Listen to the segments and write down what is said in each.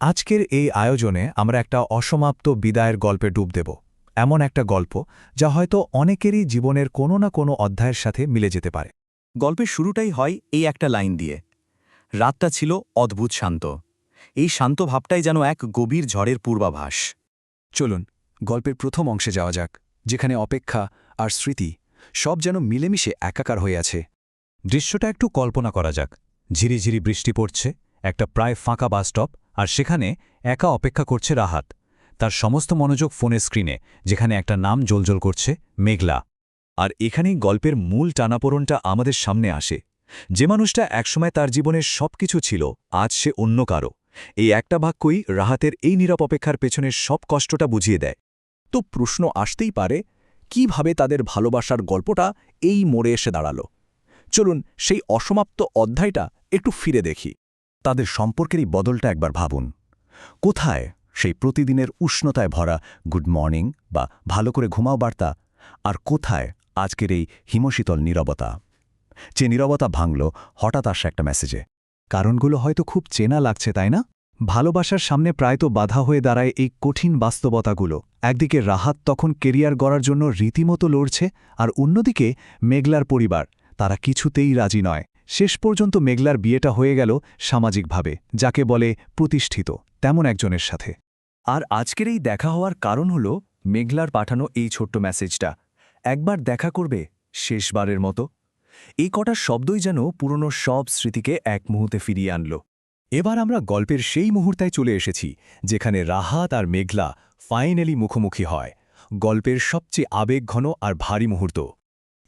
আজকের এই আয়োজনে আমরা একটা অসমাপ্ত বিদায়ের গল্পে ডুব দেব। এমন একটা গল্প যা হয়তো অনেকেরই জীবনের কোনো না কোনো অধ্যায়ের সাথে মিলে যেতে পারে। গল্পের শুরুটাই হয় এই একটা লাইন দিয়ে। রাতটা ছিল অদ্ভুত শান্ত। এই শান্ত ভাবটাই যেন এক গভীর ঝড়ের পূর্বাভাস। চলুন গল্পের প্রথম অংশে যাওয়া যাক, যেখানে অপেক্ষা আর স্মৃতি সব যেন মিলেমিশে একাকার হয়ে আছে। দৃশ্যটা একটু কল্পনা করা যাক। ঝিরিঝিরি বৃষ্টি পড়ছে, একটা প্রায় ফাঁকা বাসস্টপ, আর সেখানে একা অপেক্ষা করছে রাহাত। তার সমস্ত মনোযোগ ফোনের স্ক্রিনে, যেখানে একটা নাম জ্বলজ্বল করছে, মেঘলা। আর এখানেই গল্পের মূল টানাপোড়নটা আমাদের সামনে আসে। যে মানুষটা একসময় তার জীবনের সবকিছু ছিল, আজ সে অন্য কারো। এই একটা বাক্যই রাহাতের এই নীরব অপেক্ষার পেছনের সব কষ্টটা বুঝিয়ে দেয়। তো প্রশ্ন আসতেই পারে, কিভাবে তাদের ভালোবাসার গল্পটা এই মোড়ে এসে দাঁড়ালো। চলুন সেই অসমাপ্ত অধ্যায়টা একটু ফিরে দেখি। তাদের সম্পর্কের এই বদলটা একবার ভাবুন। কোথায় সেই প্রতিদিনের উষ্ণতায় ভরা গুড মর্নিং বা ভালো করে ঘুমাও বার্তা, আর কোথায় আজকের এই হিমশীতল নীরবতা? যে নীরবতা ভাঙল হঠাৎ আসা একটা মেসেজে। কারণগুলো হয়তো খুব চেনা লাগছে, তাই না? ভালোবাসার সামনে প্রায়ত বাধা হয়ে দাঁড়ায় এই কঠিন বাস্তবতাগুলো। একদিকে রাহাত তখন কেরিয়ার গড়ার জন্য রীতিমতো লড়ছে, আর অন্যদিকে মেঘলার পরিবার, তারা কিছুতেই রাজি নয়। শেষ পর্যন্ত মেঘলার বিয়েটা হয়ে গেল সামাজিকভাবে, যাকে বলে প্রতিষ্ঠিত, তেমন একজনের সাথে। আর আজকের এই দেখা হওয়ার কারণ হল মেঘলার পাঠানো এই ছোট্ট মেসেজটা। একবার দেখা করবে, শেষবারের মতো। এই কটা শব্দই যেন পুরনো সব স্মৃতিকে এক মুহূর্তে ফিরিয়ে আনল। এবার আমরা গল্পের সেই মুহূর্তায় চলে এসেছি, যেখানে রাহাত আর মেঘলা ফাইনালি মুখোমুখি হয়। গল্পের সবচেয়ে আবেগঘন আর ভারী মুহূর্ত।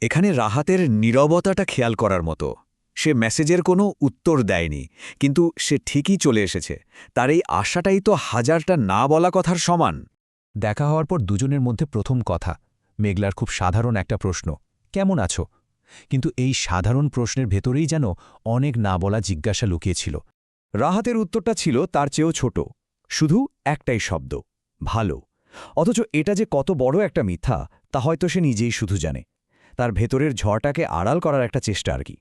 এখানে রাহাতের নীরবতাটা খেয়াল করার মতো। সে মেসেজের কোনো উত্তর দেয়নি, কিন্তু সে ঠিকই চলে এসেছে। তার এই আশাটাই তো হাজারটা না বলা কথার সমান। দেখা হওয়ার পর দুজনের মধ্যে প্রথম কথা, মেঘলার খুব সাধারণ একটা প্রশ্ন, কেমন আছো? কিন্তু এই সাধারণ প্রশ্নের ভেতরেই যেন অনেক না বলা জিজ্ঞাসা লুকিয়েছিল। রাহাতের উত্তরটা ছিল তার চেয়েও ছোট, শুধু একটাই শব্দ, ভালো। অথচ এটা যে কত বড় একটা মিথ্যা, তা হয়তো সে নিজেই শুধু জানে। তার ভেতরের ঝড়টাকে আড়াল করার একটা চেষ্টা আর কি।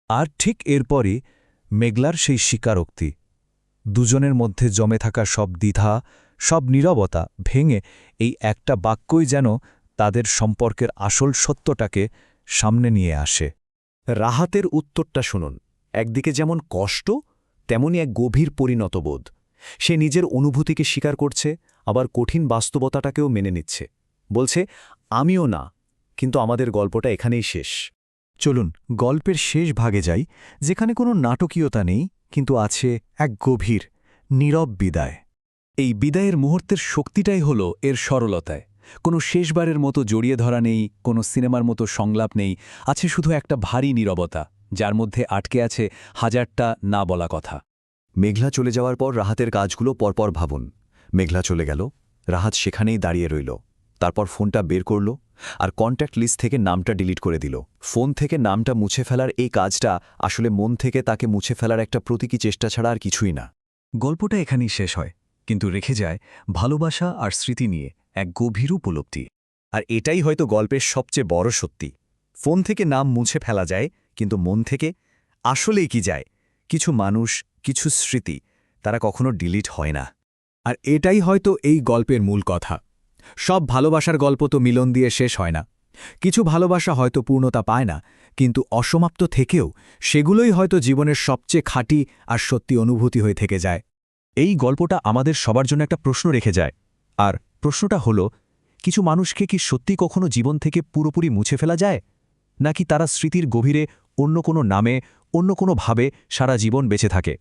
আর ঠিক এরপরই মেঘলার সেই স্বীকারোক্তি। দুজনের মধ্যে জমে থাকা সব দ্বিধা, সব নীরবতা ভেঙে এই একটা বাক্যই যেন তাদের সম্পর্কের আসল সত্যটাকে সামনে নিয়ে আসে। রাহাতের উত্তরটা শুনুন। একদিকে যেমন কষ্ট, তেমনি এক গভীর পরিণতবোধ। সে নিজের অনুভূতিকে স্বীকার করছে, আবার কঠিন বাস্তবতাটাকেও মেনে নিচ্ছে। বলছে, আমিও না, কিন্তু আমাদের গল্পটা এখানেই শেষ। চলুন গল্পের শেষ ভাগে যাই, যেখানে কোনো নাটকীয়তা নেই, কিন্তু আছে এক গভীর, নীরব বিদায়। এই বিদায়ের মুহূর্তের শক্তিটাই হল এর সরলতায়। কোনো শেষবারের মতো জড়িয়ে ধরা নেই, কোনো সিনেমার মতো সংলাপ নেই, আছে শুধু একটা ভারী নীরবতা, যার মধ্যে আটকে আছে হাজারটা না বলা কথা। মেঘলা চলে যাওয়ার পর রাহাতের কাজগুলো পরপর ভাবুন। মেঘলা চলে গেল, রাহাত সেখানেই দাঁড়িয়ে রইল। তারপর ফোনটা বের করল আর কন্ট্যাক্ট লিস্ট থেকে নামটা ডিলিট করে দিল। ফোন থেকে নামটা মুছে ফেলার এই কাজটা আসলে মন থেকে তাকে মুছে ফেলার একটা প্রতীকী চেষ্টা ছাড়া আর কিছুই না। গল্পটা এখানেই শেষ হয়, কিন্তু রেখে যায় ভালোবাসা আর স্মৃতি নিয়ে এক গভীর উপলব্ধি। আর এটাই হয়তো গল্পের সবচেয়ে বড় সত্যি। ফোন থেকে নাম মুছে ফেলা যায়, কিন্তু মন থেকে আসলেই কি যায়? কিছু মানুষ, কিছু স্মৃতি, তারা কখনো ডিলিট হয় না। আর এটাই হয়তো এই গল্পের মূল কথা। সব ভালোবাসার গল্প তো মিলন দিয়ে শেষ হয় না। কিছু ভালোবাসা হয়তো পূর্ণতা পায় না, কিন্তু অসমাপ্ত থেকেও সেগুলোই হয়তো জীবনের সবচেয়ে খাঁটি আর সত্যি অনুভূতি হয়ে থেকে যায়। এই গল্পটা আমাদের সবার জন্য একটা প্রশ্ন রেখে যায়। আর প্রশ্নটা হলো, কিছু মানুষকে কি সত্যি কখনো জীবন থেকে পুরোপুরি মুছে ফেলা যায়, নাকি তারা স্মৃতির গভীরে অন্য কোনো নামে, অন্য কোনো ভাবে সারা জীবন বেঁচে থাকে?